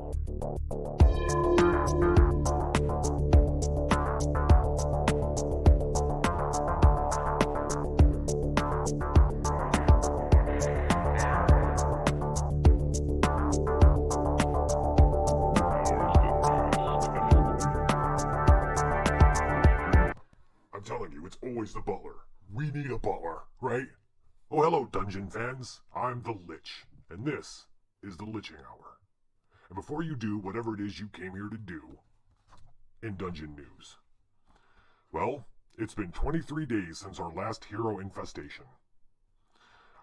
I'm telling you, it's always the butler. We need a butler, right? Oh, hello, Dungeon fans. I'm the Lich, and this is the Liching Hour. And before you do whatever it is you came here to do, in Dungeon News. Well, it's been 23 days since our last hero infestation.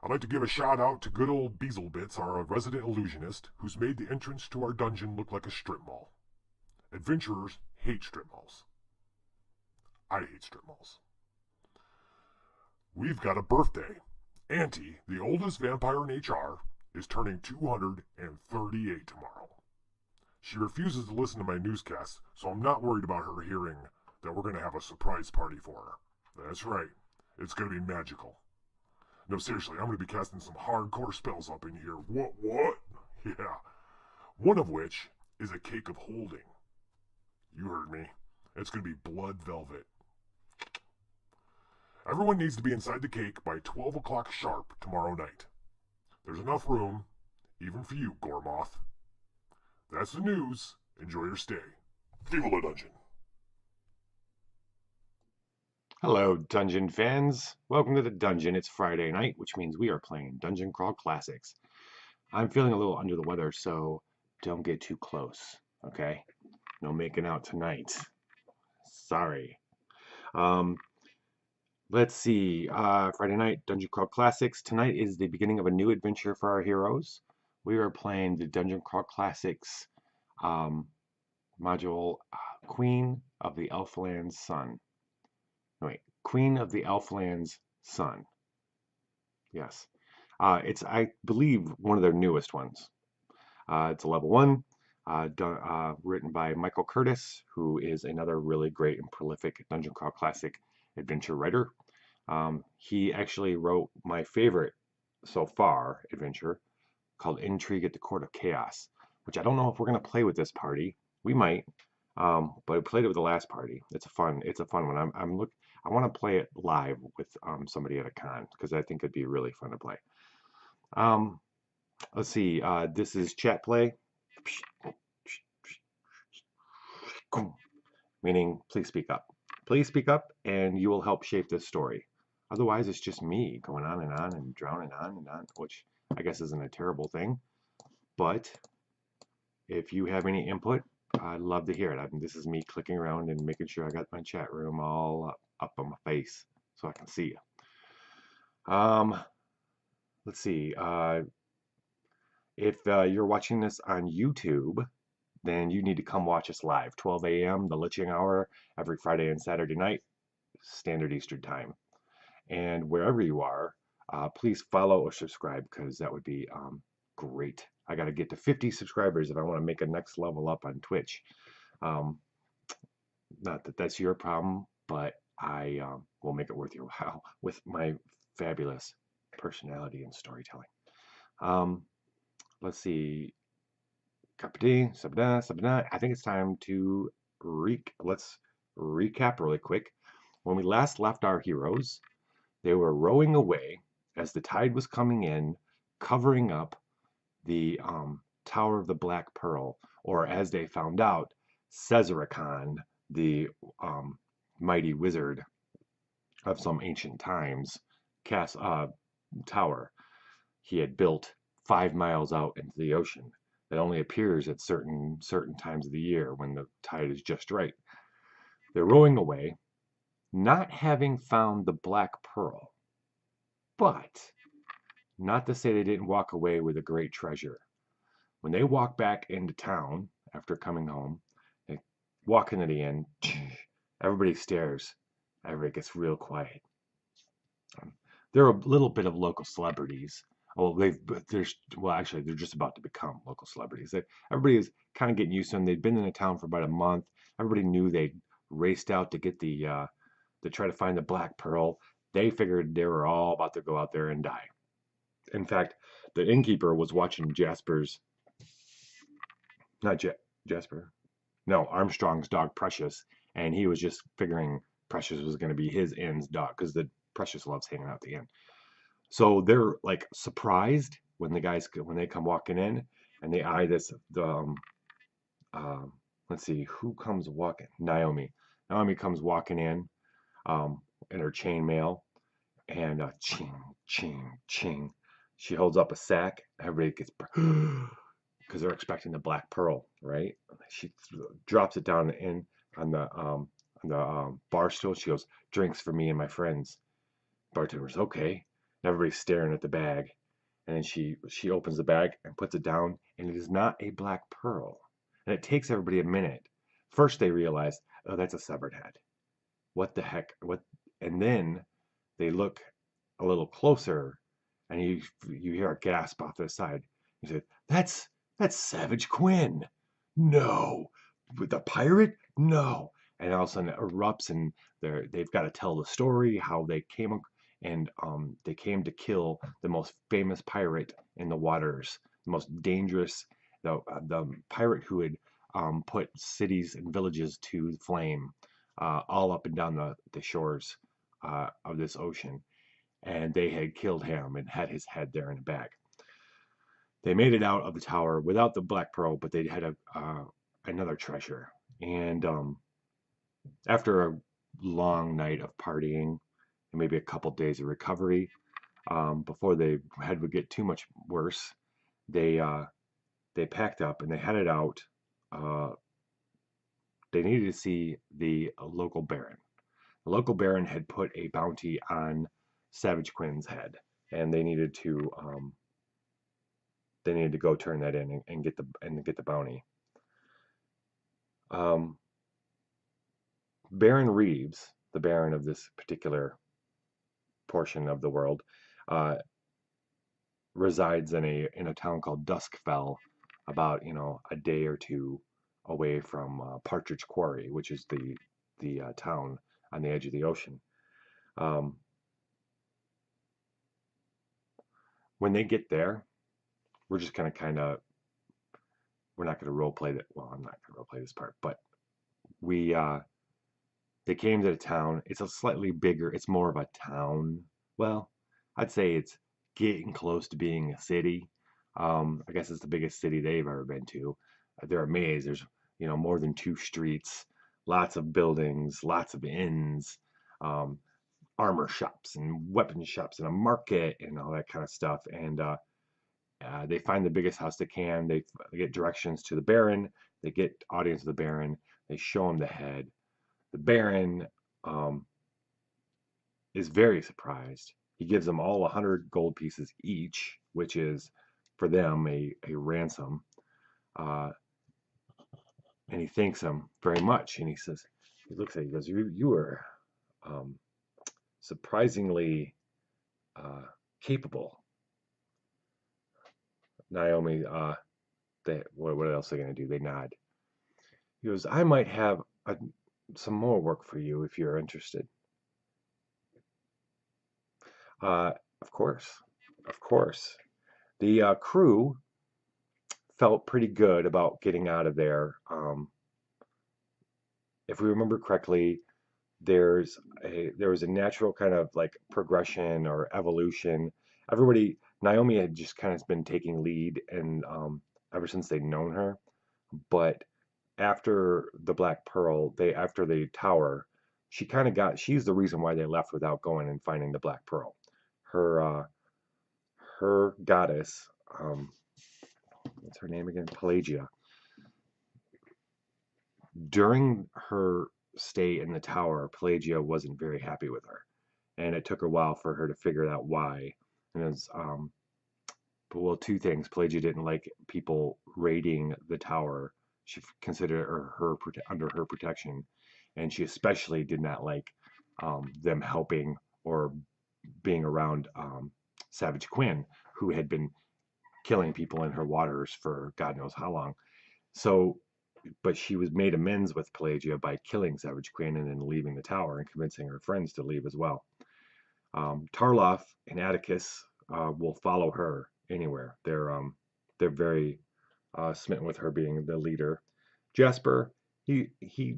I'd like to give a shout out to good old Beazelbits, our resident illusionist, who's made the entrance to our dungeon look like a strip mall. Adventurers hate strip malls. I hate strip malls. We've got a birthday. Auntie, the oldest vampire in HR, is turning 238 tomorrow. She refuses to listen to my newscasts, so I'm not worried about her hearing that we're going to have a surprise party for her. That's right. It's going to be magical. No, seriously, I'm going to be casting some hardcore spells up in here. What? Yeah. One of which is a cake of holding. You heard me. It's going to be blood velvet. Everyone needs to be inside the cake by 12 o'clock sharp tomorrow night. There's enough room, even for you, Gormoth. That's the news. Enjoy your stay. Viva la Dungeon. Hello, Dungeon fans. Welcome to the dungeon. It's Friday night, which means we are playing Dungeon Crawl Classics. I'm feeling a little under the weather, so don't get too close, okay? No making out tonight. Sorry. Let's see. Friday night, Dungeon Crawl Classics. Tonight is the beginning of a new adventure for our heroes. We are playing the Dungeon Crawl Classics module, Queen of the Elfland's Sun. No, wait, Queen of the Elfland's Sun. Yes. It's, I believe, one of their newest ones. It's a level 1, written by Michael Curtis, who is another really great and prolific Dungeon Crawl Classic adventure writer. He actually wrote my favorite so far adventure called Intrigue at the Court of Chaos, which I don't know if we're going to play with this party. We might, but I played it with the last party. It's a fun one. I want to play it live with somebody at a con because I think it'd be really fun to play. Let's see. This is chat play, meaning please speak up. Please speak up, and you will help shape this story. Otherwise, it's just me going on and drowning on and on, which I guess isn't a terrible thing. But if you have any input, I'd love to hear it. This is me clicking around and making sure I got my chat room all up on my face so I can see you. Let's see. If you're watching this on YouTube, then you need to come watch us live. 12 a.m., the Liching Hour, every Friday and Saturday night, Standard Eastern Time. And wherever you are, please follow or subscribe because that would be great. I got to get to 50 subscribers if I want to make a next level up on Twitch. Not that that's your problem, but I will make it worth your while with my fabulous personality and storytelling. Let's see. I think it's time to let's recap really quick. When we last left our heroes, they were rowing away as the tide was coming in, covering up the Tower of the Black Pearl, or as they found out, Cesaricon, the mighty wizard of some ancient times, tower he had built 5 miles out into the ocean. That only appears at certain times of the year when the tide is just right. They're rowing away, not having found the Black Pearl, but not to say they didn't walk away with a great treasure. When they walk back into town after coming home, they walk into the inn, everybody stares, everybody gets real quiet. They're a little bit of local celebrities. Well, they're just about to become local celebrities. Everybody is kind of getting used to them. They'd been in the town for about a month. Everybody knew they raced out to get to try to find the Black Pearl. They figured they were all about to go out there and die. In fact, the innkeeper was watching Jasper's not Jasper. No, Armstrong's dog Precious, and he was just figuring Precious was going to be his inn's dog because the Precious loves hanging out at the inn. So they're like surprised when when they come walking in, and they eye this um, let's see who comes walking. Naomi. Naomi comes walking um, in her chainmail, and ching ching ching. She holds up a sack. Everybody gets because they're expecting the black pearl, right? She drops it down in on the bar stool. She goes, "Drinks for me and my friends." Bartender's okay. Everybody's staring at the bag, and then she opens the bag and puts it down, and it is not a black pearl. And it takes everybody a minute. First, they realize, oh, that's a severed head. What the heck? What? And then they look a little closer, and you hear a gasp off to the side. You say, that's Savage Quinn. No, with the pirate? No. And all of a sudden it erupts, and they've got to tell the story how they came and they came to kill the most famous pirate in the waters, the most dangerous, the pirate who had put cities and villages to flame, all up and down the shores of this ocean, and they had killed him and had his head there in a bag. They made it out of the tower without the black pearl, but they had another treasure. And after a long night of partying and maybe a couple days of recovery, before the head would get too much worse, they packed up and they headed out. Uh, they needed to see the local baron. The local baron had put a bounty on Savage Quinn's head, and they needed to go turn that in and get the bounty. Um, Baron Reeves, the baron of this particular portion of the world, uh, resides in a town called Duskfell, about a day or two away from Partridge Quarry, which is the town on the edge of the ocean. Um, when they get there, we're just gonna kind of we're not gonna role play that. Well, I'm not gonna role play this part, but we they came to the town. It's a slightly bigger. It's more of a town. Well, I'd say it's getting close to being a city. I guess it's the biggest city they've ever been to. They're amazed. There's more than two streets, lots of buildings, lots of inns, um, armor shops and weapon shops and a market and all that kind of stuff. And they find the biggest house they can. They get directions to the Baron. They get audience of the Baron. They show him the head. The Baron um, is very surprised. He gives them all 100 gold pieces each, which is for them a ransom. Uh, and he thanks them very much. And he looks at it, he goes, you were um, surprisingly capable. Naomi, what else are they going to do? They nod. He goes, I might have some more work for you if you're interested. Uh, of course, of course. The crew felt pretty good about getting out of there. If we remember correctly, there was a natural kind of like progression or evolution. Everybody, Naomi had just kind of been taking lead, and ever since they'd known her. But after the Black Pearl, after the tower, she's the reason why they left without going and finding the Black Pearl. Her her goddess, what's her name again? Pelagia. During her stay in the tower, Pelagia wasn't very happy with her, and it took a while for her to figure out why. And it's but well, two things: Pelagia didn't like people raiding the tower. She considered her under her protection, and she especially did not like them helping or being around Savage Quinn, who had been killing people in her waters for God knows how long. So, but she was made amends with Pelagia by killing Savage Queen and then leaving the tower and convincing her friends to leave as well. Tarloff and Atticus will follow her anywhere. They're very smitten with her being the leader. Jasper, he he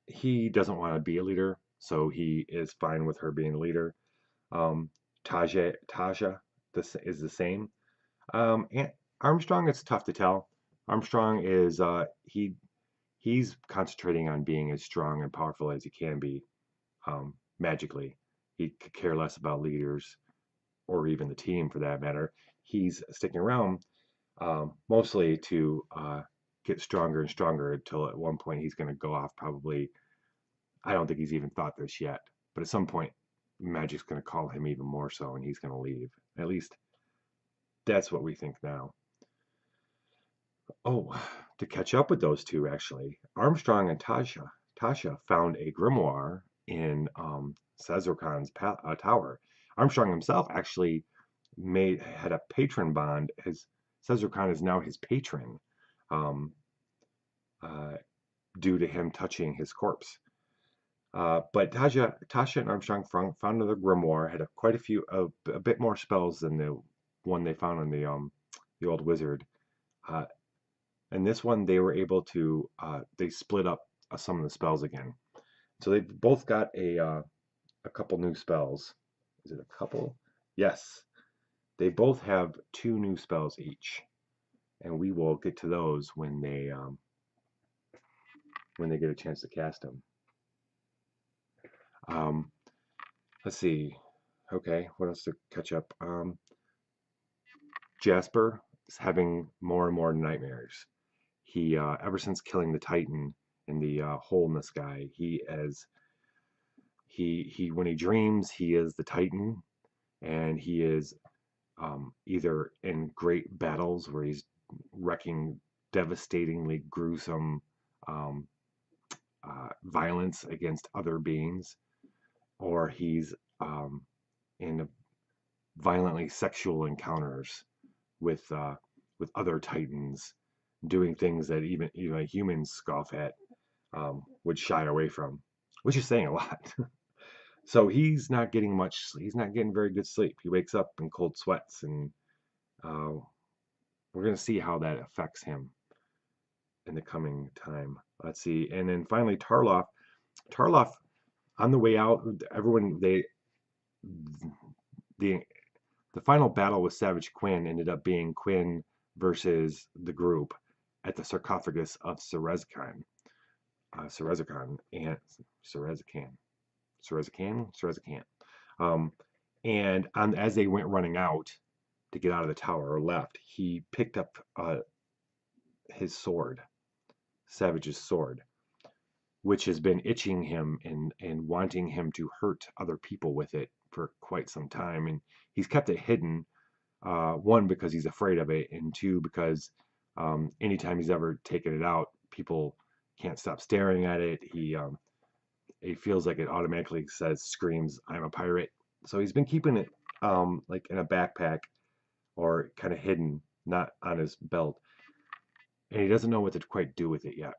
he doesn't want to be a leader, so he is fine with her being the leader. Um, Tasha this is the same. And Armstrong, it's tough to tell. Armstrong is he's concentrating on being as strong and powerful as he can be, magically. He could care less about leaders or even the team for that matter. He's sticking around mostly to get stronger and stronger until at one point he's going to go off. Probably, I don't think he's even thought this yet, but at some point, Magic's going to call him even more so, and he's going to leave. At least that's what we think now. Oh, to catch up with those two, actually, Armstrong and Tasha found a grimoire in Khan's tower. Armstrong himself actually had a patron bond, as Khan is now his patron, um, uh, due to him touching his corpse. But Tasha and Armstrong found another grimoire, had quite a few, a bit more spells than the one they found on the old wizard. Uh, and this one they were able to they split up some of the spells again. So they both got a couple new spells. Is it a couple? Yes, they both have 2 new spells each, and we will get to those when they get a chance to cast them. Um, let's see. Okay, what else to catch up? Jasper is having more and more nightmares. He ever since killing the Titan in the hole in the sky, he when he dreams he is the Titan, and he is either in great battles where he's wrecking devastatingly gruesome um, violence against other beings, or he's in violently sexual encounters with other Titans, doing things that even humans scoff at, would shy away from, which is saying a lot. So he's not getting much. He's not getting very good sleep. He wakes up in cold sweats, and uh, we're gonna see how that affects him in the coming time. Let's see, and then finally Tarloff. Tarloff on the way out. Everyone the the final battle with Savage Quinn ended up being Quinn versus the group at the sarcophagus of Cerezcan. Cerezcan and Cerezcan. Cerezcan. Um, and as they went running out to get out of the tower or left, he picked up his sword, Savage's sword, which has been itching him and wanting him to hurt other people with it for quite some time. And he's kept it hidden, one, because he's afraid of it, and two, because anytime he's ever taken it out, people can't stop staring at it. He feels like it automatically screams, "I'm a pirate." So he's been keeping it like in a backpack or kind of hidden, not on his belt. And he doesn't know what to quite do with it yet.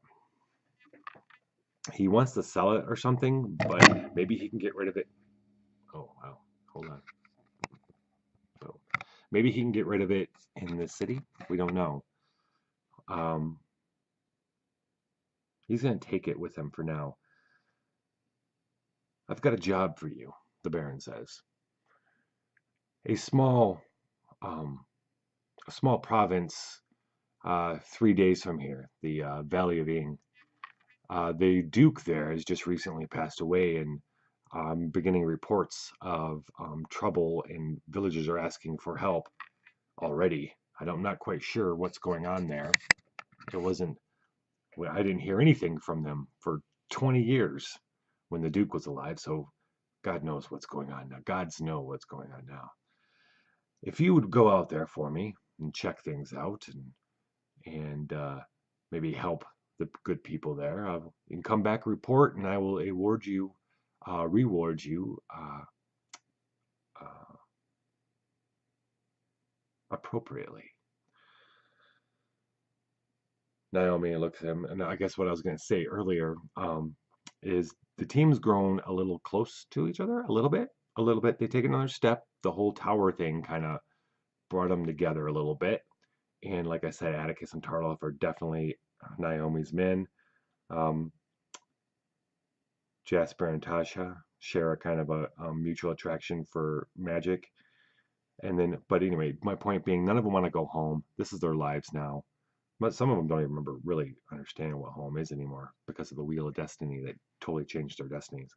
He wants to sell it or something, but maybe he can get rid of it. Oh, wow. Hold on. So maybe he can get rid of it in the city. We don't know. Um, he's going to take it with him for now. I've got a job for you, the Baron says. A small, um, a small province, 3 days from here, the Valley of Ing. The Duke there has just recently passed away, and beginning reports of trouble, and villagers are asking for help already. I'm not quite sure what's going on there. It wasn't, well, I didn't hear anything from them for 20 years when the Duke was alive, so God knows what's going on now. Gods know what's going on now. If you would go out there for me and check things out, and maybe help the good people there, you can come back, report, and I will reward you uh, appropriately. Naomi looks at him, and I guess what I was going to say earlier is the team's grown a little close to each other, a little bit, a little bit. They take another step. The whole tower thing kind of brought them together a little bit, And like I said, Atticus and Tarloff are definitely Naomi's men. Um, Jasper and Tasha share a kind of a mutual attraction for magic. And then, but anyway, my point being, none of them want to go home. This is their lives now. But some of them don't even remember really understanding what home is anymore because of the Wheel of Destiny that totally changed their destinies.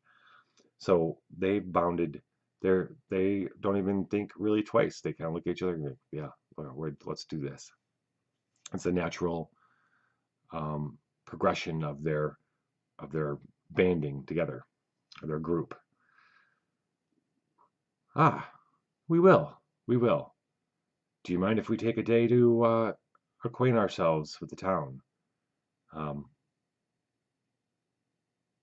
So they bounded. They don't even think really twice. They kind of look at each other and go, yeah, let's do this. It's a natural progression of their banding together, of their group. Ah, we will. We will. Do you mind if we take a day to acquaint ourselves with the town? Um,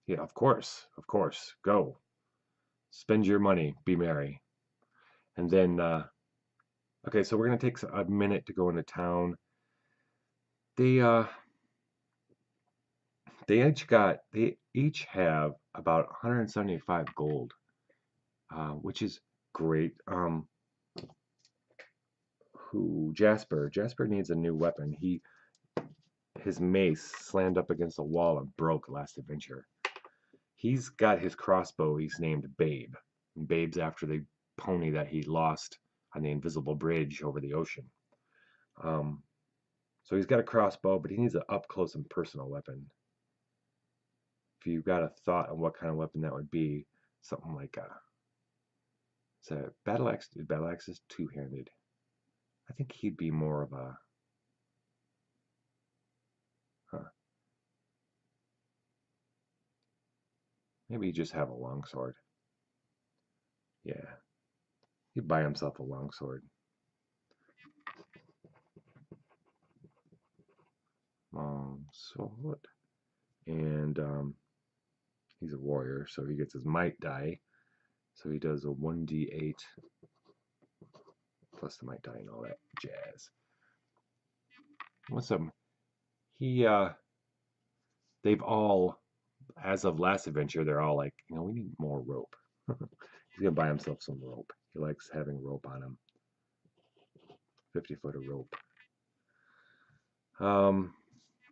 yeah, of course. Of course. Go. Spend your money. Be merry. And then, okay, so we're going to take a minute to go into town. They, uh, they each have about 175 gold, which is great. Jasper needs a new weapon. His mace slammed up against a wall and broke last adventure. He's got his crossbow he's named Babe. And Babe's after the pony that he lost on the invisible bridge over the ocean. Um, so he's got a crossbow, but he needs an up close and personal weapon. If you've got a thought on what kind of weapon that would be, something like it's a battle axe. Battle axe is two-handed. I think he'd be more of a maybe he just have a longsword. Yeah, he'd buy himself a longsword. Longsword. And he's a warrior, so he gets his might die. So he does a 1d8 plus the might die and all that jazz. What's up? They've all, as of last adventure, they're all like, we need more rope. He's gonna buy himself some rope. He likes having rope on him. 50 foot of rope.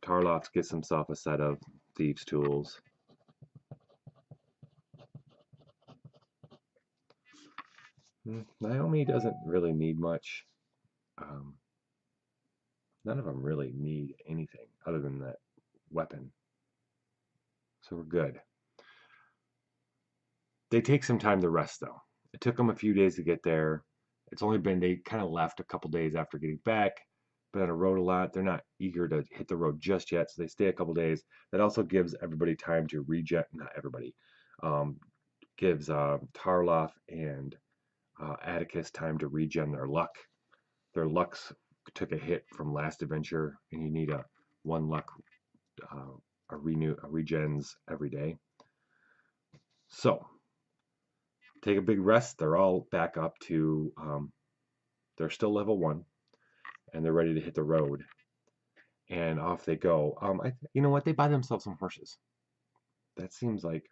Tarloff gets himself a set of thieves' tools. Naomi doesn't really need much. None of them really need anything other than that weapon. So we're good. They take some time to rest, though. It took them a few days to get there. They kind of left a couple days after getting back, been on the road a lot. They're not eager to hit the road just yet, so they stay a couple days. That also gives everybody time to reject, not everybody, gives Tarloff and Atticus time to regen their luck. Their lucks took a hit from last adventure, and you need a one luck regens every day. So take a big rest. They're all back up to they're still level 1, and they're ready to hit the road. And off they go. You know what? They buy themselves some horses. That seems like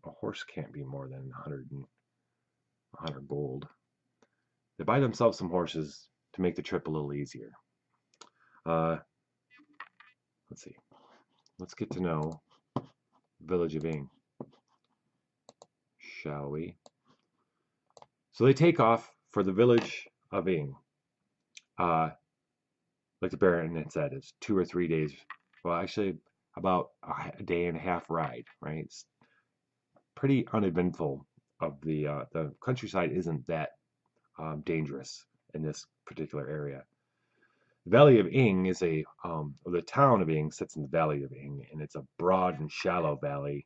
a horse can't be more than 100 gold. They buy themselves some horses to make the trip a little easier. Let's see. Let's get to know Village of Ing, shall we? So they take off for the Village of Ing. Like the Baron had said, it's 2 or 3 days. Well, actually, about a day and a half ride, right? It's pretty uneventful. The countryside isn't that dangerous in this particular area. The Valley of Ing is the town of Ing sits in the Valley of Ing, and it's a broad and shallow valley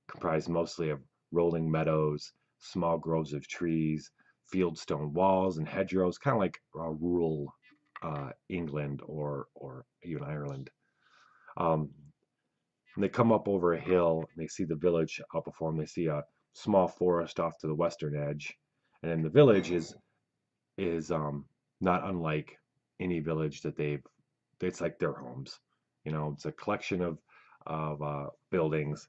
comprised mostly of rolling meadows, small groves of trees, fieldstone walls, and hedgerows, kind of like rural England or even Ireland. And they come up over a hill and they see the village out before them. They see a small forest off to the western edge, and then the village is not unlike any village that it's like their homes. It's a collection of buildings,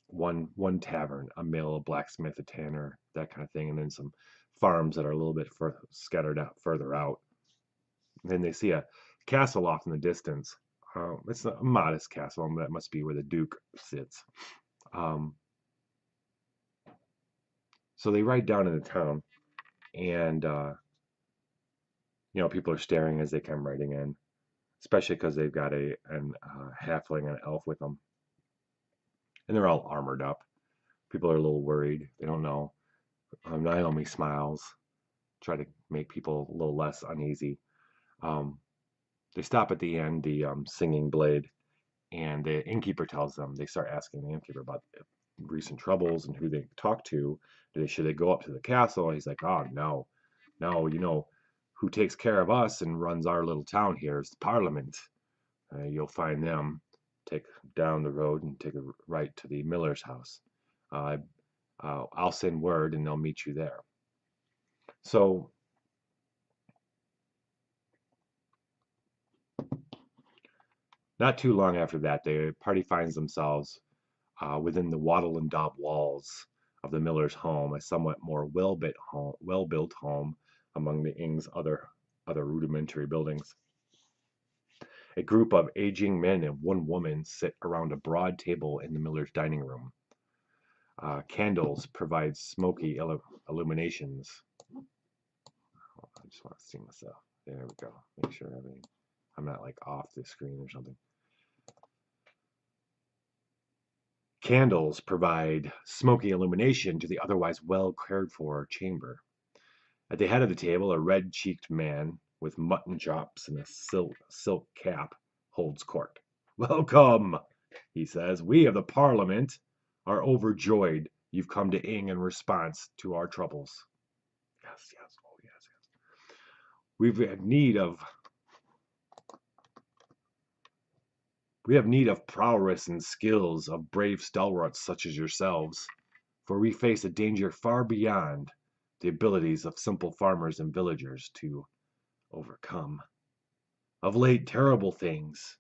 one tavern, a mill, a blacksmith, a tanner, that kind of thing, and then some farms that are a little bit scattered out further out. Then they see a castle off in the distance. It's a modest castle, and that must be where the Duke sits. Um, so they ride down into town, and people are staring as they come riding in, especially because they've got an halfling and an elf with them, and they're all armored up. People are a little worried. They don't know. Naomi smiles, try to make people a little less uneasy. Um, they stop at the end, the Singing Blade, and the innkeeper tells them. They start asking the innkeeper about recent troubles and who they talk to. Should they go up to the castle? And he's like, oh no, no, who takes care of us and runs our little town here is the Parliament. You'll find them. Take down the road and take a right to the miller's house. Uh, I'll send word and they'll meet you there. So not too long after that, the party finds themselves within the wattle and daub walls of the miller's home, a somewhat more well-built home among the Ing's other rudimentary buildings. A group of aging men and one woman sit around a broad table in the miller's dining room. Candles provide smoky illuminations. I just want to see myself. There we go. Make sure I'm not like off the screen or something. Candles provide smoky illumination to the otherwise well cared for chamber. At the head of the table, a red cheeked man with mutton chops and a silk cap holds court. Welcome, he says. We of the Parliament are overjoyed you've come to Ing in response to our troubles. Yes, yes, oh yes, yes. We have need of prowess and skills of brave stalwarts such as yourselves, for we face a danger far beyond the abilities of simple farmers and villagers to overcome. Of late, terrible things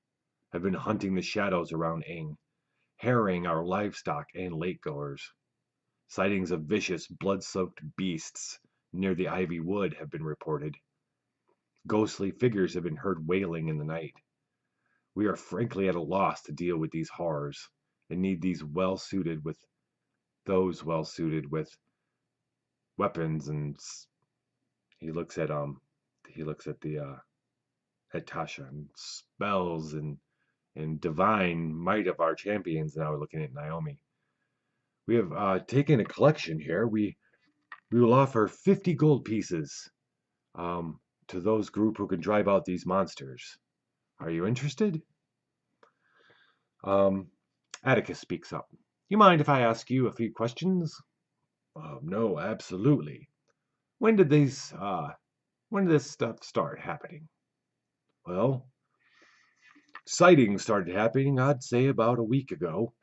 have been hunting the shadows around Ing, harrying our livestock and lakegoers. Sightings of vicious, blood-soaked beasts near the Ivy Wood have been reported. Ghostly figures have been heard wailing in the night. We are frankly at a loss to deal with these horrors, and need those well suited with weapons. And he looks at at Tasha, and spells and divine might of our champions. Now we're looking at Naomi. We have taken a collection here. We will offer 50 gold pieces to those group who can drive out these monsters. Are you interested? Atticus speaks up. You mind if I ask you a few questions? No, absolutely. When did this stuff start happening? Well, sightings started happening, I'd say, about a week ago.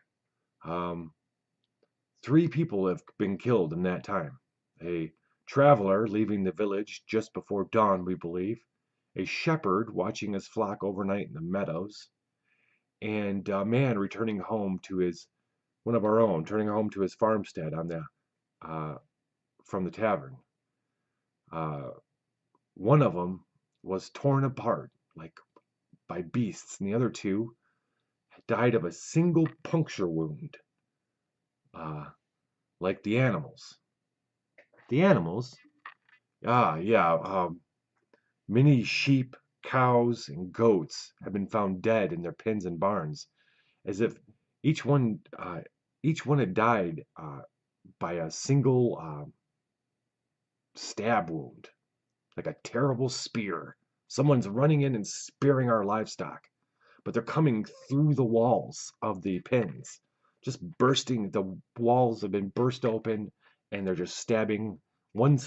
3 people have been killed in that time. A traveler leaving the village just before dawn, we believe. A shepherd watching his flock overnight in the meadows. And a man returning home to his farmstead on from the tavern. One of them was torn apart like by beasts, and the other 2 died of a single puncture wound, like the animals. The animals? Yeah. Many sheep, cows, and goats have been found dead in their pens and barns, as if each one had died by a single stab wound, like a terrible spear. Someone's running in and spearing our livestock, but they're coming through the walls of the pens, just bursting. The walls have been burst open, and they're just stabbing one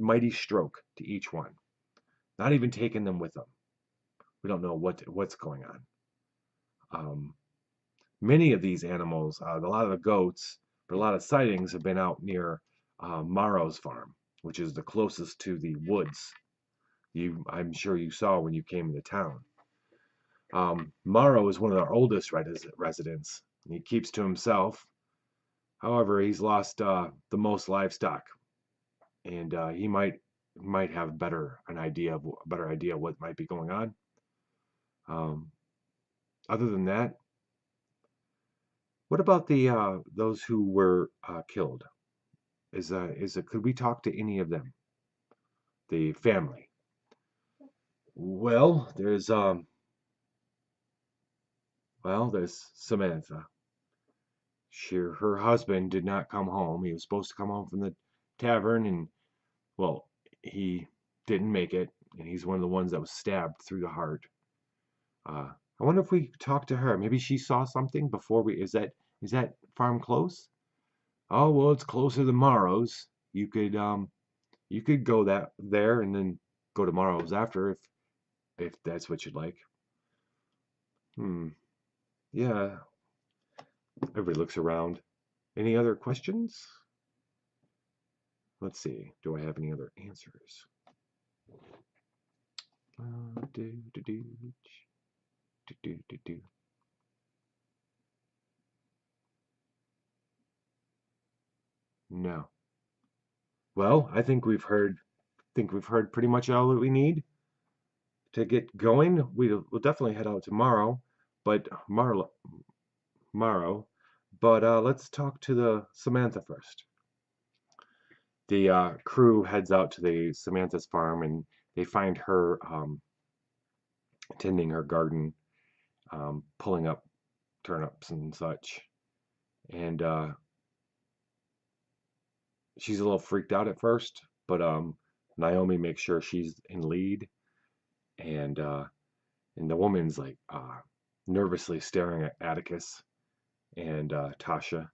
mighty stroke to each one, not even taking them with them. We don't know what's going on. Many of these animals, a lot of the goats, but a lot of sightings have been out near Maro's farm, which is the closest to the woods. I'm sure you saw when you came into town. Maro is one of our oldest residents, and he keeps to himself. However, he's lost the most livestock, and he might might have a better idea of what might be going on. Um, Other than that, what about the those who were killed? Could we talk to any of them? The family? Well, there's Samantha. Her husband did not come home. He was supposed to come home from the tavern, and well, he didn't make it, and he's one of the ones that was stabbed through the heart. I wonder if we talk to her. Maybe she saw something before we. Is that farm close? Oh well, it's closer than Morrow's. You could go there and then go to Morrow's after if that's what you'd like. Hmm. Yeah. Everybody looks around. Any other questions? Let's see. Do I have any other answers? Do, do, do, do, do, do, do. No. Well, I think we've heard pretty much all that we need to get going. We'll definitely head out tomorrow, but Morrow. But let's talk to the Samantha first. The crew heads out to the Samantha's farm, and they find her tending her garden, pulling up turnips and such. And she's a little freaked out at first, but Naomi makes sure she's in lead, and the woman's like nervously staring at Atticus and Tasha,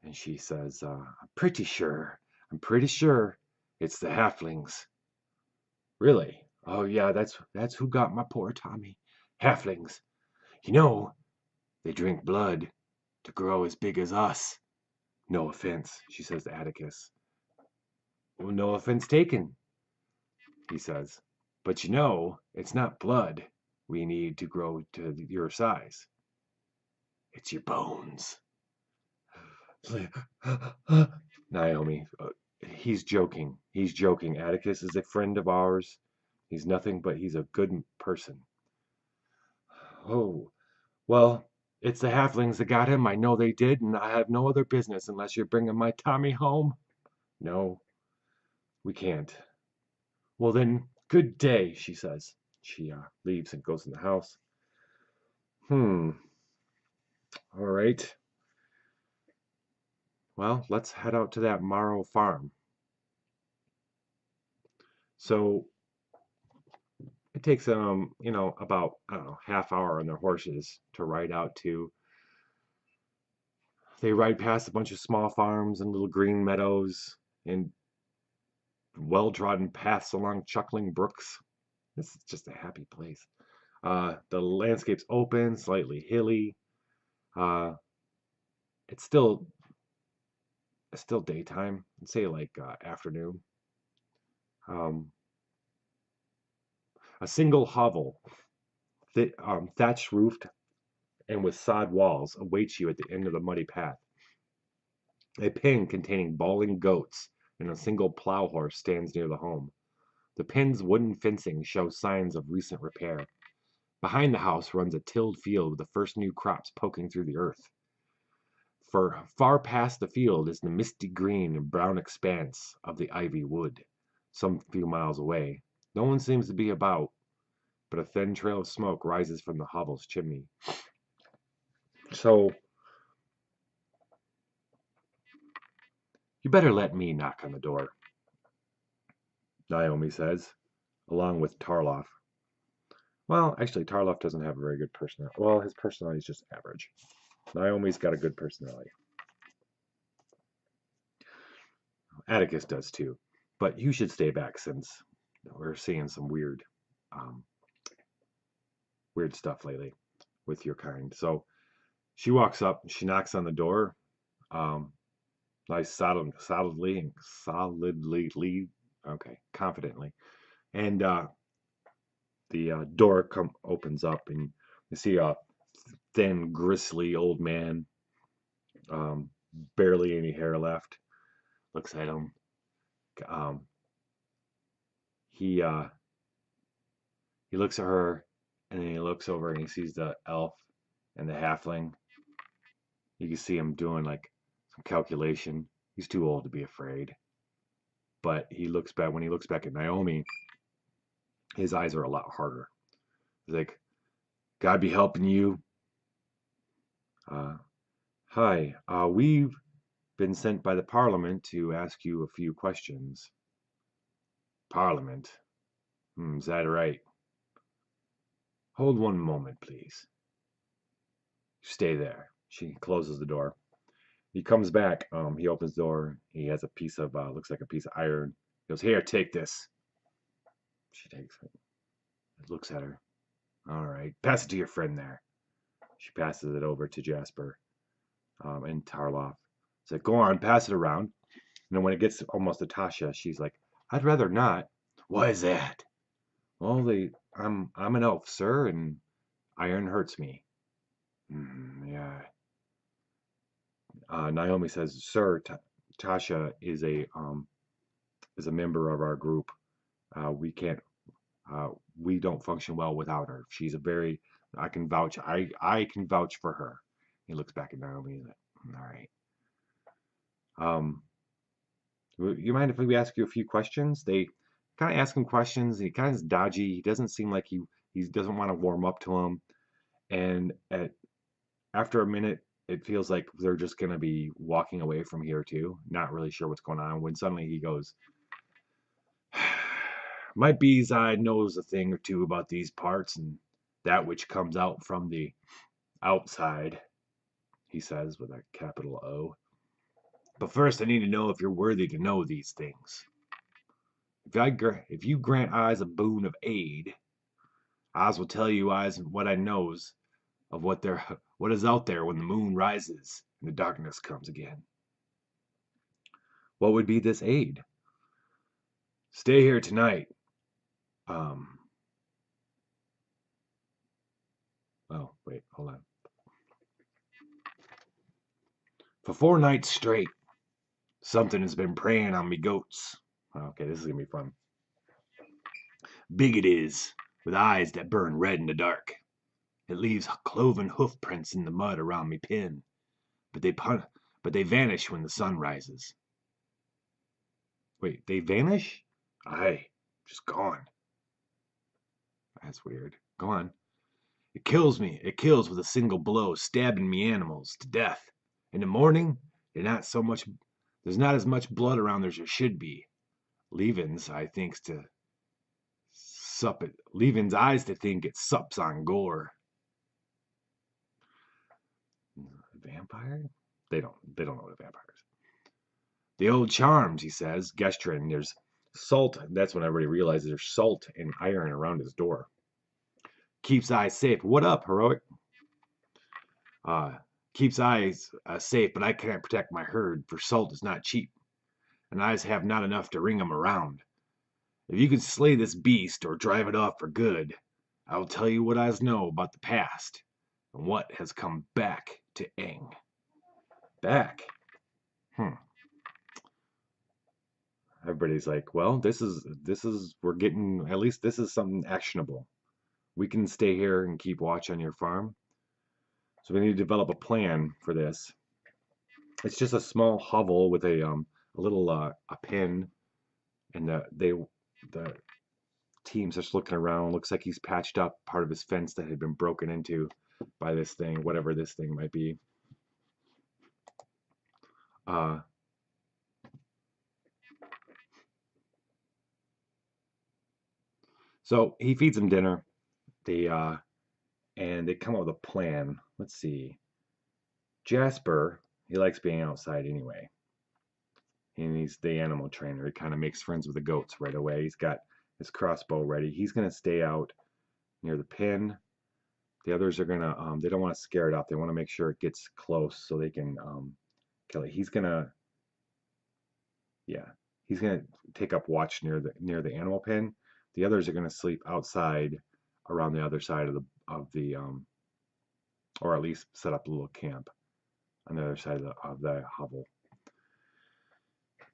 and she says, I'm pretty sure it's the halflings." "Really? Oh yeah, that's who got my poor Tommy. Halflings. You know, they drink blood to grow as big as us. No offense," she says to Atticus. "Well, no offense taken," he says. "But you know, it's not blood we need to grow to your size. It's your bones." Naomi, he's joking. He's joking. Atticus is a friend of ours. He's a good person. "Oh, well, it's the halflings that got him. I know they did, and I have no other business unless you're bringing my Tommy home." "No, we can't." "Well, then, good day," she says. She leaves and goes in the house. Hmm. All right. Well, let's head out to that Morrow farm. So it takes them, about, I don't know, half hour on their horses to ride out to. They ride past a bunch of small farms and little green meadows and well-trodden paths along chuckling brooks. This is just a happy place. The landscape's open, slightly hilly. Uh, it's still daytime. I'd say like afternoon. Um, a single hovel, thatched roofed and with sod walls, awaits you at the end of the muddy path. A pen containing bawling goats and a single plow horse stands near the home. The pen's wooden fencing shows signs of recent repair. Behind the house runs a tilled field with the first new crops poking through the earth. For far past the field is the misty green and brown expanse of the ivy wood. Some few miles away, no one seems to be about, but a thin trail of smoke rises from the hovel's chimney. "So, you better let me knock on the door," Naomi says, along with Tarloff. Well, actually, Tarloff doesn't have a very good personality. Well, his personality is just average. Naomi's got a good personality. Atticus does too. But you should stay back since we're seeing some um, weird stuff lately with your kind. So she walks up, she knocks on the door, um, nice solidly, okay, confidently, and the door opens up, and you see a thin, gristly old man, um, barely any hair left. Looks at him. Um, he uh he looks at her, and then he looks over and he sees the elf and the halfling. You can see him doing like some calculation. He's too old to be afraid. But he looks back when he looks back at Naomi, his eyes are a lot harder. He's like, God be helping you. Uh, Hi, we've been sent by the Parliament to ask you a few questions. Parliament? Is that right? Hold one moment, please. Stay there. She closes the door. He comes back. He opens the door. He has a piece of, looks like a piece of iron. He goes, here, take this. She takes it. Looks at her. All right, pass it to your friend there. She passes it over to Jasper and Tarloff. Said, go on, pass it around. And then when it gets almost to Tasha, she's like, I'd rather not. Why is that? Well, I'm an elf, sir, and iron hurts me. Yeah. Naomi says, sir, Tasha is a member of our group. We can't we don't function well without her. She's a very I can vouch I can vouch for her. He looks back at Naomi and all right. Um, you mind if we ask you a few questions? They kind of ask him questions. He kind of dodgy. He doesn't seem like he doesn't want to warm up to him. And after a minute, it feels like they're just gonna be walking away from here too, not really sure what's going on. When suddenly he goes, my bee's eye knows a thing or two about these parts and that which comes out from the outside, he says with a capital O. But first, I need to know if you're worthy to know these things. If you grant Eyes a boon of aid, Oz will tell you Eyes what I knows of what is out there when the moon rises and the darkness comes again. What would be this aid? Stay here tonight. Oh, wait, hold on. For 4 nights straight, something has been preying on me goats. Okay, this is gonna be fun. Big it is, with eyes that burn red in the dark. It leaves cloven hoof prints in the mud around me pen, but they vanish when the sun rises. Wait, they vanish? Aye, just gone. That's weird. Go on. It kills me. It kills with a single blow, stabbing me animals to death. In the morning, there's not as much blood around as there should be. Leavings, I thinks to sup it. Leavings eyes to think it sups on gore. Vampire? They don't know what a vampire is. The old charms, he says, gesturing. There's salt. That's when everybody realizes there's salt and iron around his door. Keeps eyes safe. What up, heroic? Keeps eyes safe, but I can't protect my herd, for salt is not cheap, and eyes have not enough to ring 'em around. If you can slay this beast or drive it off for good, I will tell you what I know about the past and what has come back to Eng. Back? Everybody's like, well, we're getting, at least this is something actionable. We can stay here and keep watch on your farm. So we need to develop a plan for this. It's just a small hovel with a little a pin, and the team's just looking around. Looks like he's patched up part of his fence that had been broken into by this thing, whatever this thing might be. So he feeds them dinner. And they come up with a plan. Let's see. Jasper, he likes being outside anyway. And he's the animal trainer. He kind of makes friends with the goats right away. He's got his crossbow ready. He's going to stay out near the pen. The others are going to, they don't want to scare it off. They want to make sure it gets close so they can kill it. He's going to take up watch near the animal pen. The others are going to sleep outside around the other side of the or at least set up a little camp on the other side of the hovel.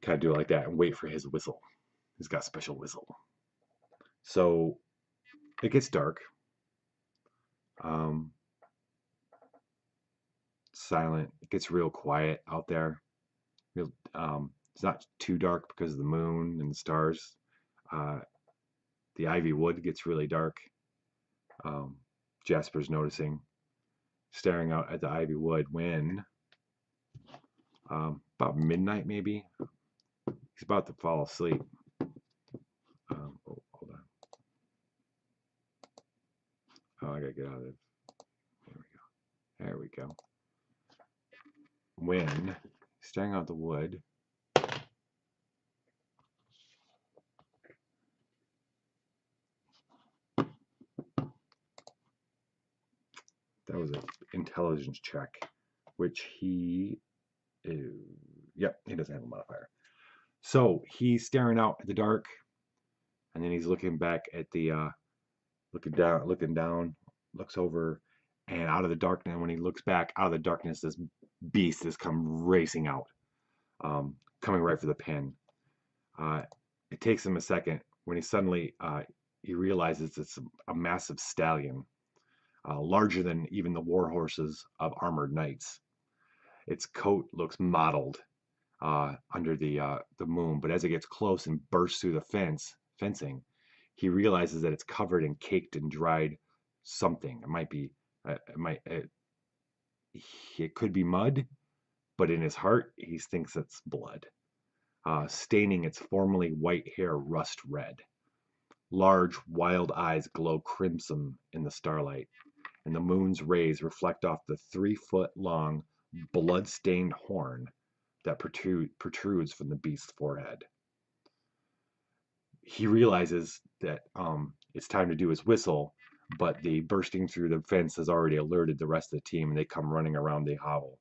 Kind of do it like that and wait for his whistle. He's got a special whistle. So it gets dark. Um, Silent. It gets real quiet out there. Real, it's not too dark because of the moon and the stars. Uh, the ivy wood gets really dark. Um, Jasper's noticing, staring out at the ivy wood when about midnight maybe. He's about to fall asleep. Oh, hold on. Oh, I gotta get out of it. There we go. There we go. When staring out the wood, that was an intelligence check, which he, yep, he doesn't have a modifier. So he's staring out at the dark, and then he's looking back at the, looking down, looks over, and out of the darkness. When he looks back out of the darkness, this beast has come racing out, coming right for the pen. It takes him a second when he suddenly he realizes it's a massive stallion, larger than even the war horses of armored knights. Its coat looks mottled under the moon, but as it gets close and bursts through the fencing, he realizes that it's covered in caked and dried something. It might be, it could be mud, but in his heart, he thinks it's blood, staining its formerly white hair rust red. Large, wild eyes glow crimson in the starlight, and the moon's rays reflect off the 3-foot long, blood-stained horn that protrudes from the beast's forehead. He realizes that it's time to do his whistle, but the bursting through the fence has already alerted the rest of the team, and they come running around the hovel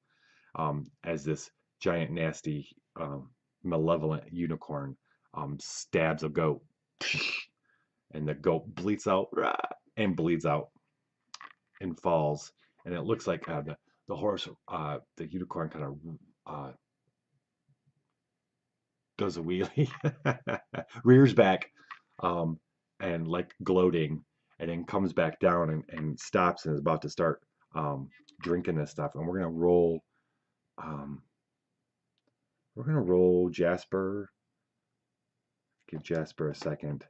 as this giant, nasty, malevolent unicorn stabs a goat. And the goat bleats out and bleeds out and falls. And it looks like the horse, the unicorn kind of does a wheelie, rears back, and like gloating, and then comes back down and stops and is about to start drinking this stuff. And um, we're gonna roll Jasper. Give Jasper a second.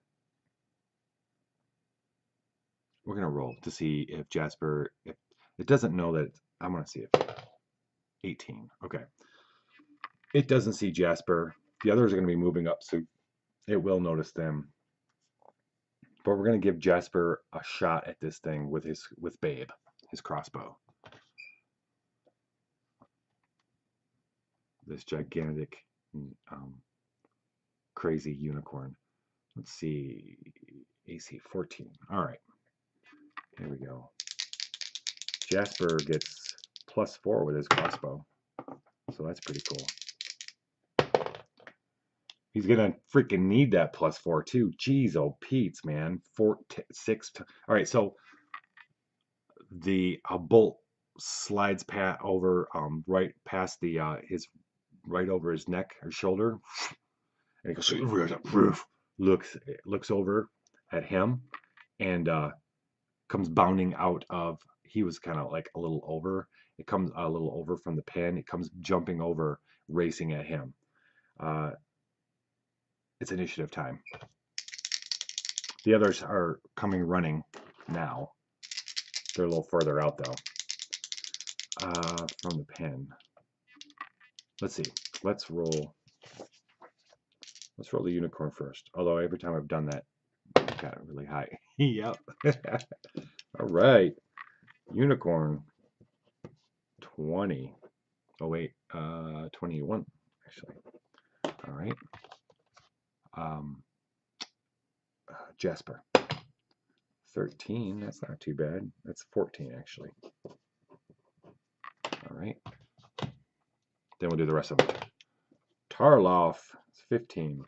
We're gonna roll to see if Jasper, if it doesn't know that I'm gonna see if 18. Okay. It doesn't see Jasper. The others are gonna be moving up, so it will notice them. But we're gonna give Jasper a shot at this thing with Babe, his crossbow. This gigantic, crazy unicorn. Let's see, AC 14. All right. Here we go. Jasper gets +4 with his crossbow, so that's pretty cool. He's gonna freaking need that +4 too. Jeez, oh Pete's, man. 4, 6. All right, so the bolt slides over right past the his right over his neck or shoulder, and he goes looks over at him and comes bounding out of. He was kind of like a little over. It comes a little over from the pen. It comes jumping over, racing at him. It's initiative time. The others are coming running now. They're a little further out though. From the pen. Let's see. Let's roll the unicorn first. Although every time I've done that, it got really high. Yep. All right. Unicorn. 20. Oh wait, 21 actually. All right. Jasper. 13. That's not too bad. That's 14 actually. All right. Then we'll do the rest of them. Tarloff. 15.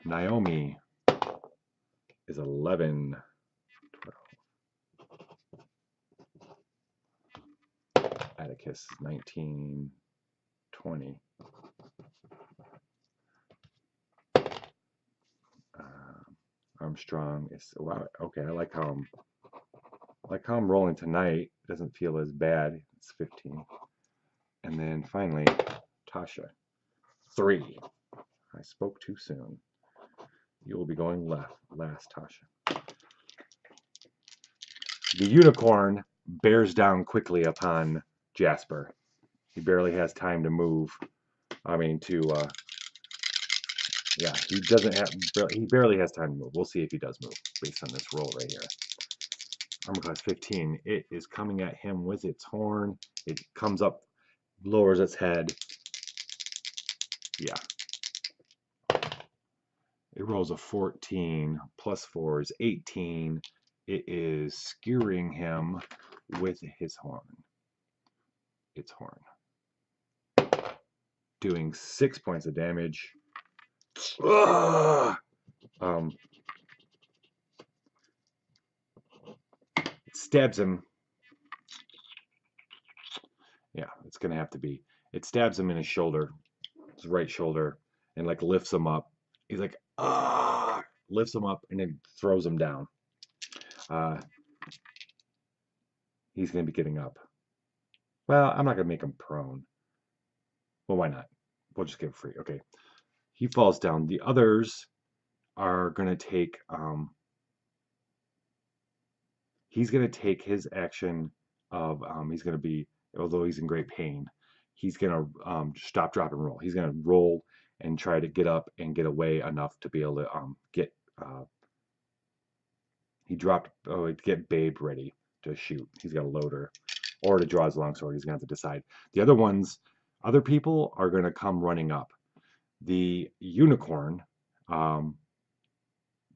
Naomi is 11. 12. Atticus 19. 20. Armstrong is wow. Okay, I like how I'm rolling tonight. It doesn't feel as bad. It's 15. And then finally, Tasha. 3. I spoke too soon. You will be going last, Tasha. The unicorn bears down quickly upon Jasper. He barely has time to move. I mean, yeah, he barely has time to move. We'll see if he does move based on this roll right here. Armor class 15. It is coming at him with its horn. It comes up, lowers its head. Yeah. It rolls a 14. Plus 4 is 18. It is skewering him with his horn. Its horn. Doing 6 points of damage. Ugh! It stabs him. Yeah, it's gonna have to be. It stabs him in his shoulder, his right shoulder, and like lifts him up. He's like, ah, lifts him up and then throws him down. He's gonna be getting up. Well, I'm not gonna make him prone. Well, why not? We'll just give it free. Okay. He falls down. The others are gonna take. He's gonna take his action of. He's gonna be. Although he's in great pain, he's gonna stop, drop, and roll. He's gonna roll and try to get up and get away enough to be able to get. He dropped. Oh, to get Babe ready to shoot. He's got a loader, or to draw his longsword. He's gonna have to decide. The other people are gonna come running up. The unicorn,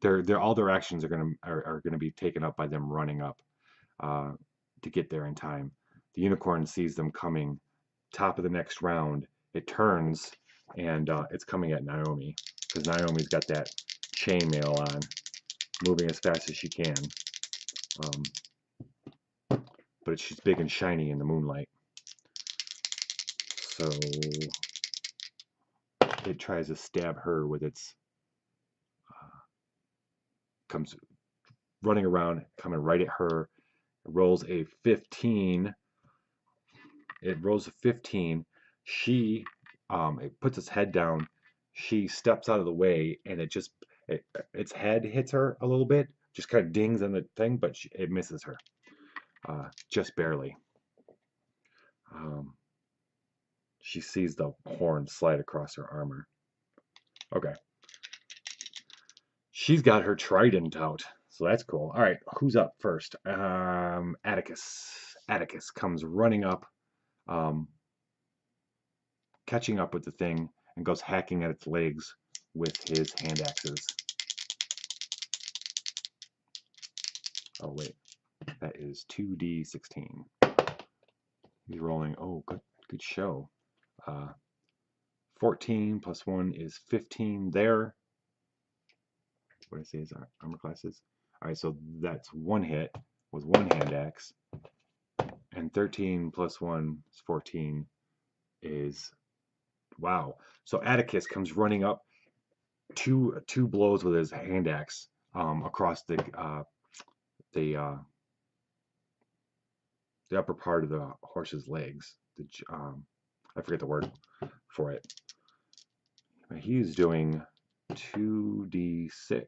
their all their actions are gonna be taken up by them running up to get there in time. The unicorn sees them coming. Top of the next round, it turns and it's coming at Naomi because Naomi's got that chainmail on, moving as fast as she can. But she's big and shiny in the moonlight. So it tries to stab her with its comes running around, coming right at her. It rolls a 15. It rolls a 15. She it puts its head down. She steps out of the way, and its head hits her a little bit, just kind of dings on the thing, but it misses her, just barely. She sees the horn slide across her armor. Okay. She's got her trident out, so that's cool. All right, who's up first? Atticus. Atticus comes running up, catching up with the thing, and goes hacking at its legs with his hand axes. Oh, wait. That is 2d16. He's rolling. Oh, good show. 14 plus 1 is 15 there. What did I say his armor classes? All right, so that's one hit with one hand axe. And 13 plus 1 is 14 is... Wow. So Atticus comes running up, two blows with his hand axe across the upper part of the horse's legs. I forget the word for it. He's doing 2d6.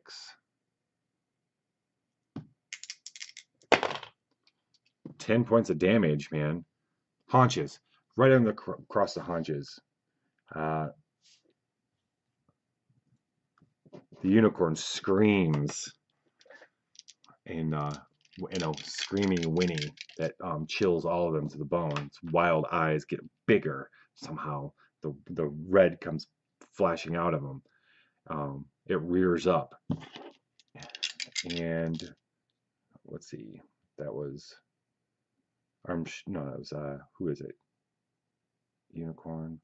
10 points of damage, man. Haunches. Right on across the haunches. The unicorn screams in screaming whinny that chills all of them to the bone. Its wild eyes get bigger somehow. The red comes flashing out of them. It rears up, and let's see. That was no, that was who is it? Unicorn.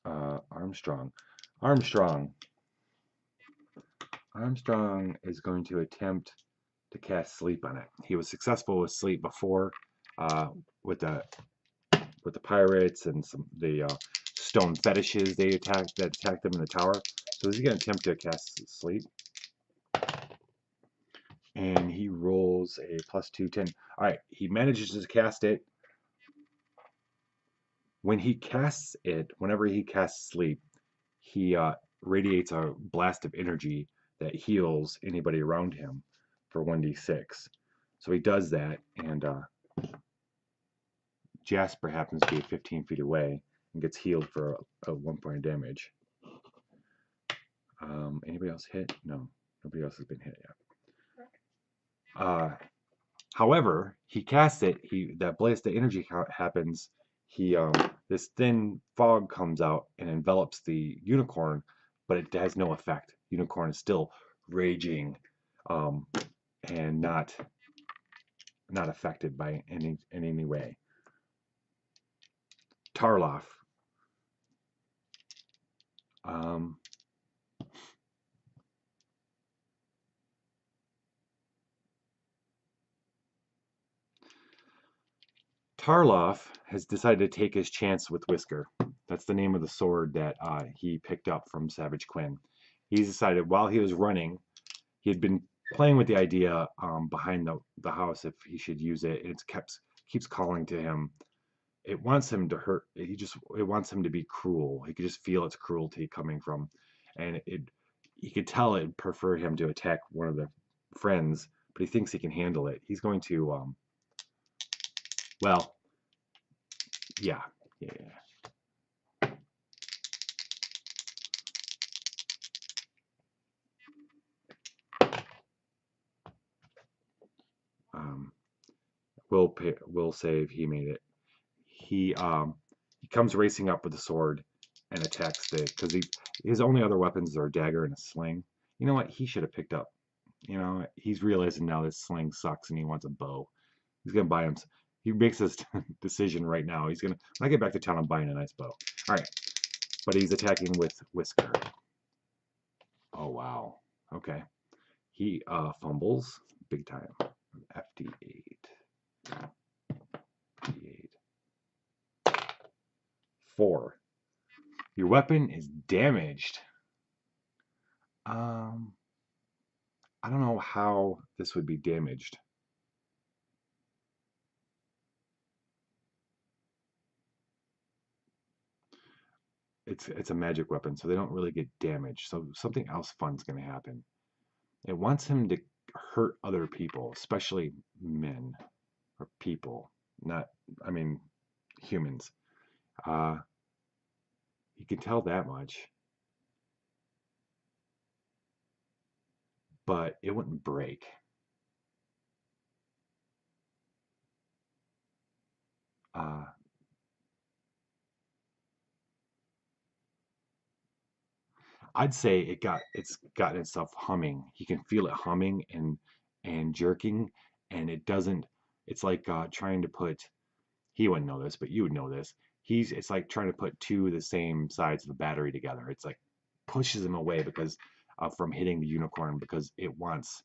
Armstrong. Armstrong is going to attempt to cast sleep on it. He was successful with sleep before, with the pirates and the stone fetishes that attacked them in the tower. So he's going to attempt to cast sleep. And he rolls a +2, 10. All right, he manages to cast it. When he casts it, whenever he casts sleep, he radiates a blast of energy that heals anybody around him for 1d6. So he does that, and Jasper happens to be 15 feet away and gets healed for a 1 point of damage. Anybody else hit? No, nobody else has been hit yet. However, he casts it. That blast of energy happens. This thin fog comes out and envelops the unicorn, but it has no effect. Unicorn is still raging, and not affected by in any way. Tarloff. Tarloff has decided to take his chance with Whisker. That's the name of the sword that he picked up from Savage Quinn. He's decided while he was running, he had been playing with the idea behind the house if he should use it. And it keeps calling to him. It wants him to hurt. It wants him to be cruel. He could just feel its cruelty coming from, and he could tell it preferred him to attack one of the friends, but he thinks he can handle it. He's going to well, yeah. Will save. He made it. He comes racing up with the sword and attacks because his only other weapons are a dagger and a sling. You know what? He should have picked up. You know, he's realizing now this sling sucks and he wants a bow. He's gonna buy him. He makes this decision right now. When I get back to town, I'm buying a nice bow. All right, but he's attacking with Whisker. Oh wow. Okay. He fumbles big time. FD8. D8. 4. Your weapon is damaged. I don't know how this would be damaged. It's a magic weapon, so they don't really get damaged. So something else fun's going to happen. It wants him to hurt other people, especially men or people, humans. You can tell that much. But it wouldn't break. I'd say it's gotten itself humming. He can feel it humming and jerking, and it doesn't. It's like trying to put. He wouldn't know this, but you would know this. It's like trying to put two of the same sides of the battery together. It's like pushes him away because from hitting the unicorn because it wants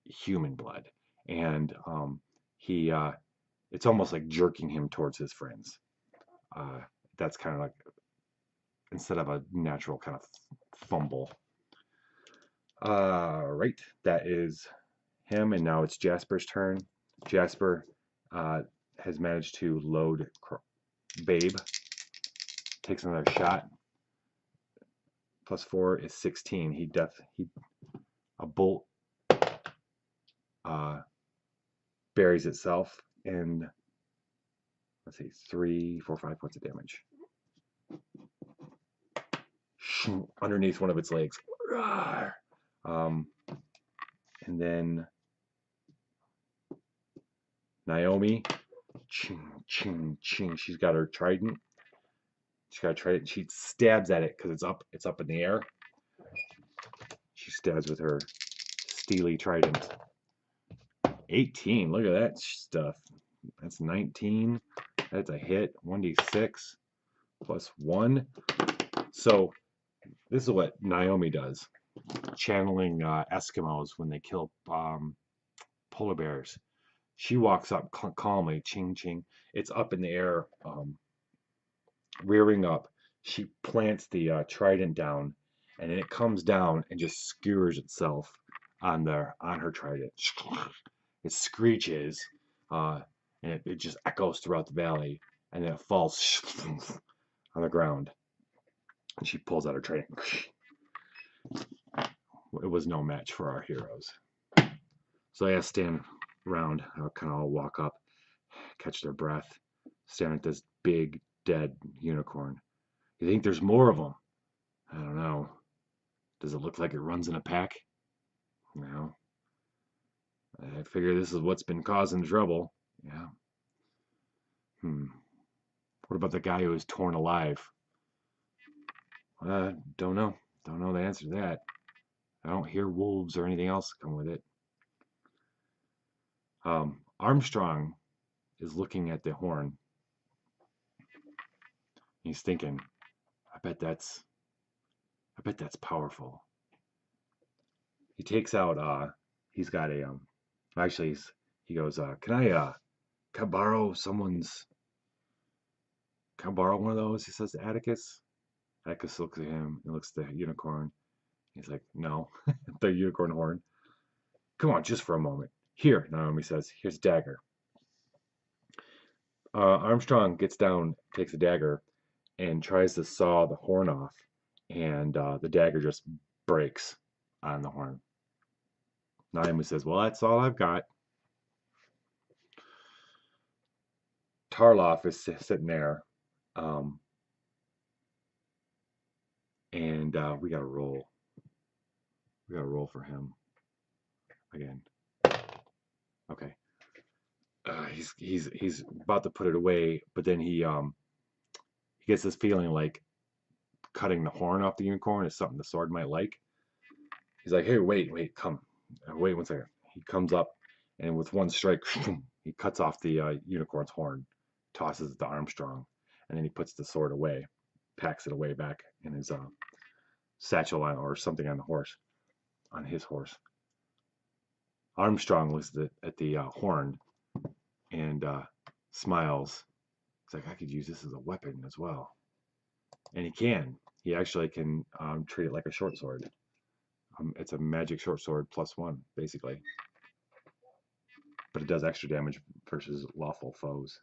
human blood, and it's almost like jerking him towards his friends. That's kind of like instead of a natural kind of fumble. Right, that is him, and now it's Jasper's turn. Jasper has managed to load Babe. Takes another shot. +4 is 16. A bolt buries itself in, let's see, 3, 4, 5 points of damage. Underneath one of its legs. And then Naomi, ching, ching, ching. She's got her trident. She stabs at it because it's up in the air. She stabs with her steely trident. 18. Look at that stuff. That's 19. That's a hit. 1d6 +1. So this is what Naomi does. Channeling Eskimos when they kill polar bears. She walks up calmly, ching ching. It's up in the air, rearing up. She plants the trident down, and then it comes down and just skewers itself on her trident. It screeches, uh, and it just echoes throughout the valley, and then it falls on the ground. And she pulls out her trident. It was no match for our heroes. So they stand around, kind of all walk up, catch their breath, staring at this big dead unicorn. You think there's more of them? I don't know. Does it look like it runs in a pack? No. I figure this is what's been causing trouble. Yeah. What about the guy who was torn alive? Don't know. Don't know the answer to that. I don't hear wolves or anything else come with it. Armstrong is looking at the horn. He's thinking, I bet that's powerful. He takes out he's got a actually he goes, can I borrow can I borrow one of those? He says to Atticus. Atticus looks at him and looks at the unicorn. He's like, no, the unicorn horn. Come on, just for a moment. Here, Naomi says, here's a dagger. Armstrong gets down, takes a dagger, and tries to saw the horn off, and the dagger just breaks on the horn. Naomi says, well, that's all I've got. Tarloff is sitting there, and we got to roll. We got to roll for him again. Okay. He's about to put it away, but then he gets this feeling like cutting the horn off the unicorn is something the sword might like. He's like, hey, wait, come, wait 1 second. He comes up, and with one strike, he cuts off the unicorn's horn, tosses it to Armstrong, and then he puts the sword away, packs it away back in his satchel or something on his horse. Armstrong looks at the horn and smiles. He's like, I could use this as a weapon as well. And he can. He actually can treat it like a short sword. It's a magic short sword +1, basically. But it does extra damage versus lawful foes.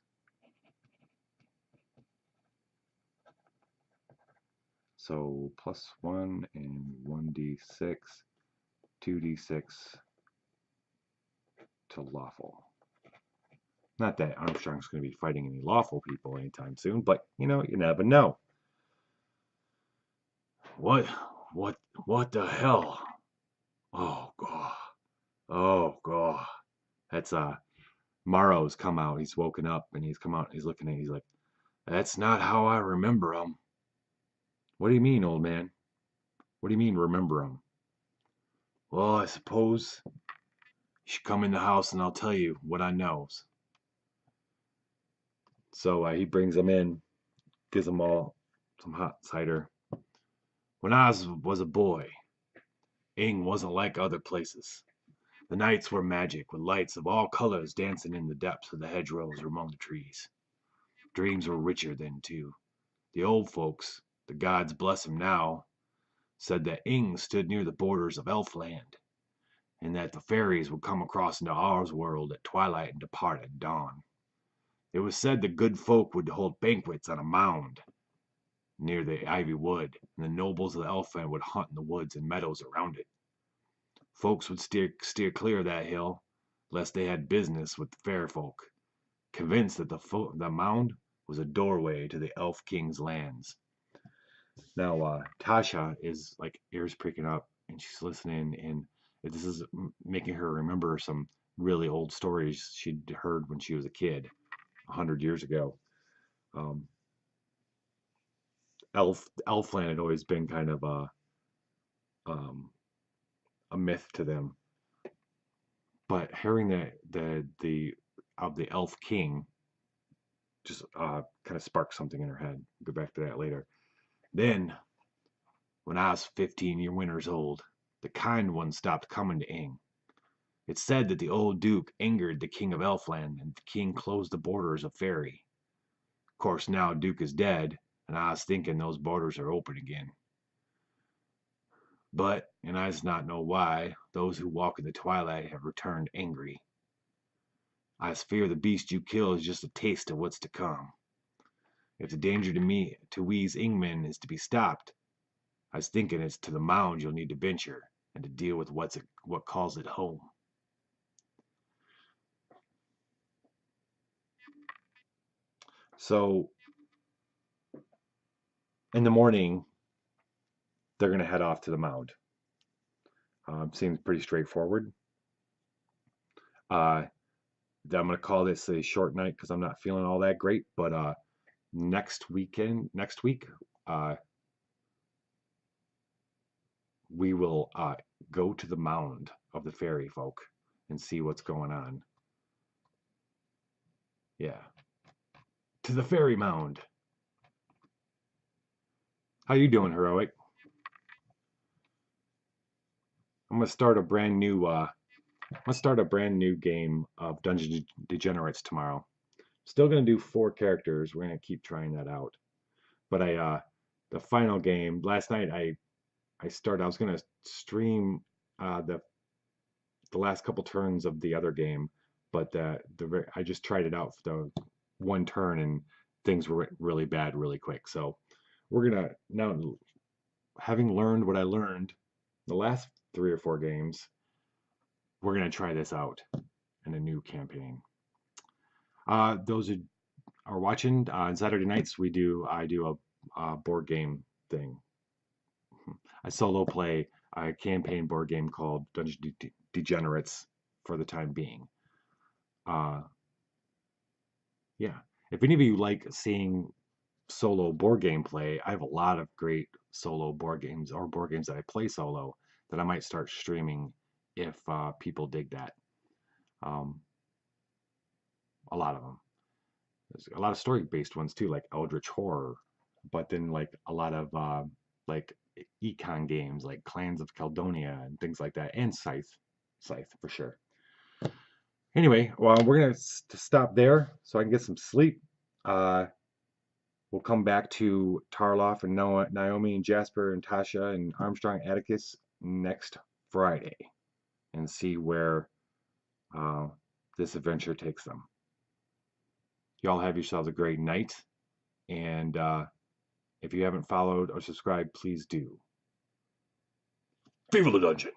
So +1 and 1d6, 2d6 to lawful. Not that Armstrong's going to be fighting any lawful people anytime soon, but you never know. What the hell? Oh god. Oh god. That's Morrow's come out. He's woken up and he's come out. He's looking at. He's like, that's not how I remember him. What do you mean, old man? What do you mean remember him? Well, I suppose you should come in the house and I'll tell you what I knows. So he brings them in, gives them all some hot cider. When I was a boy, Ing wasn't like other places. The nights were magic, with lights of all colors dancing in the depths of the hedgerows or among the trees. Dreams were richer then, too. The old folks, the gods bless 'em now, said that Ing stood near the borders of Elfland, and that the fairies would come across into our world at twilight and depart at dawn. It was said the good folk would hold banquets on a mound near the ivy wood, and the nobles of the Elfland would hunt in the woods and meadows around it. Folks would steer clear of that hill, lest they had business with the fair folk, convinced that the mound was a doorway to the Elf King's lands. Now, Tasha is like ears pricking up, and she's listening, and this is making her remember some really old stories she'd heard when she was a kid, 100 years ago. Elfland had always been kind of a myth to them, but hearing the Elf King just kind of sparked something in her head. We'll go back to that later. Then, when I was 15 years old, the kind one stopped coming to Ing. It's said that the old Duke angered the King of Elfland, and the King closed the borders of Fairy. Of course, now Duke is dead, and I was thinking those borders are open again. But, and I does not know why, those who walk in the twilight have returned angry. I fear the beast you kill is just a taste of what's to come. If the danger to me, to we's Ingman, is to be stopped, I was thinking it's to the mound you'll need to venture, and to deal with what calls it home. So, in the morning, they're going to head off to the mound. Seems pretty straightforward. I'm going to call this a short night because I'm not feeling all that great. But next week, uh, we will go to the mound of the fairy folk and see what's going on. Yeah, to the fairy mound. How you doing, Heroic? I'm gonna start a brand new. Game of Dungeons Degenerates tomorrow. Still gonna do 4 characters. We're gonna keep trying that out. But the final game last night. I was gonna stream the last couple turns of the other game, but I just tried it out for the one turn and things were really bad really quick. So we're gonna now, having learned what I learned the last 3 or 4 games, we're gonna try this out in a new campaign. Those who are watching on Saturday nights, I do a board game thing. I solo play a campaign board game called Dungeons Degenerates for the time being. Uh, yeah, if any of you like seeing solo board game play, I have a lot of great solo board games or board games that I play solo that I might start streaming if people dig that. Um, a lot of them. There's a lot of story-based ones too, like Eldritch Horror, but then like a lot of like econ games, like Clans of Caledonia and things like that, and Scythe for sure. Anyway, well, we're gonna stop there so I can get some sleep. We'll come back to Tarloff and Noah, Naomi and Jasper and Tasha and Armstrong Atticus next Friday and see where this adventure takes them. Y'all have yourselves a great night, and if you haven't followed or subscribed, please do. Viva the dungeon!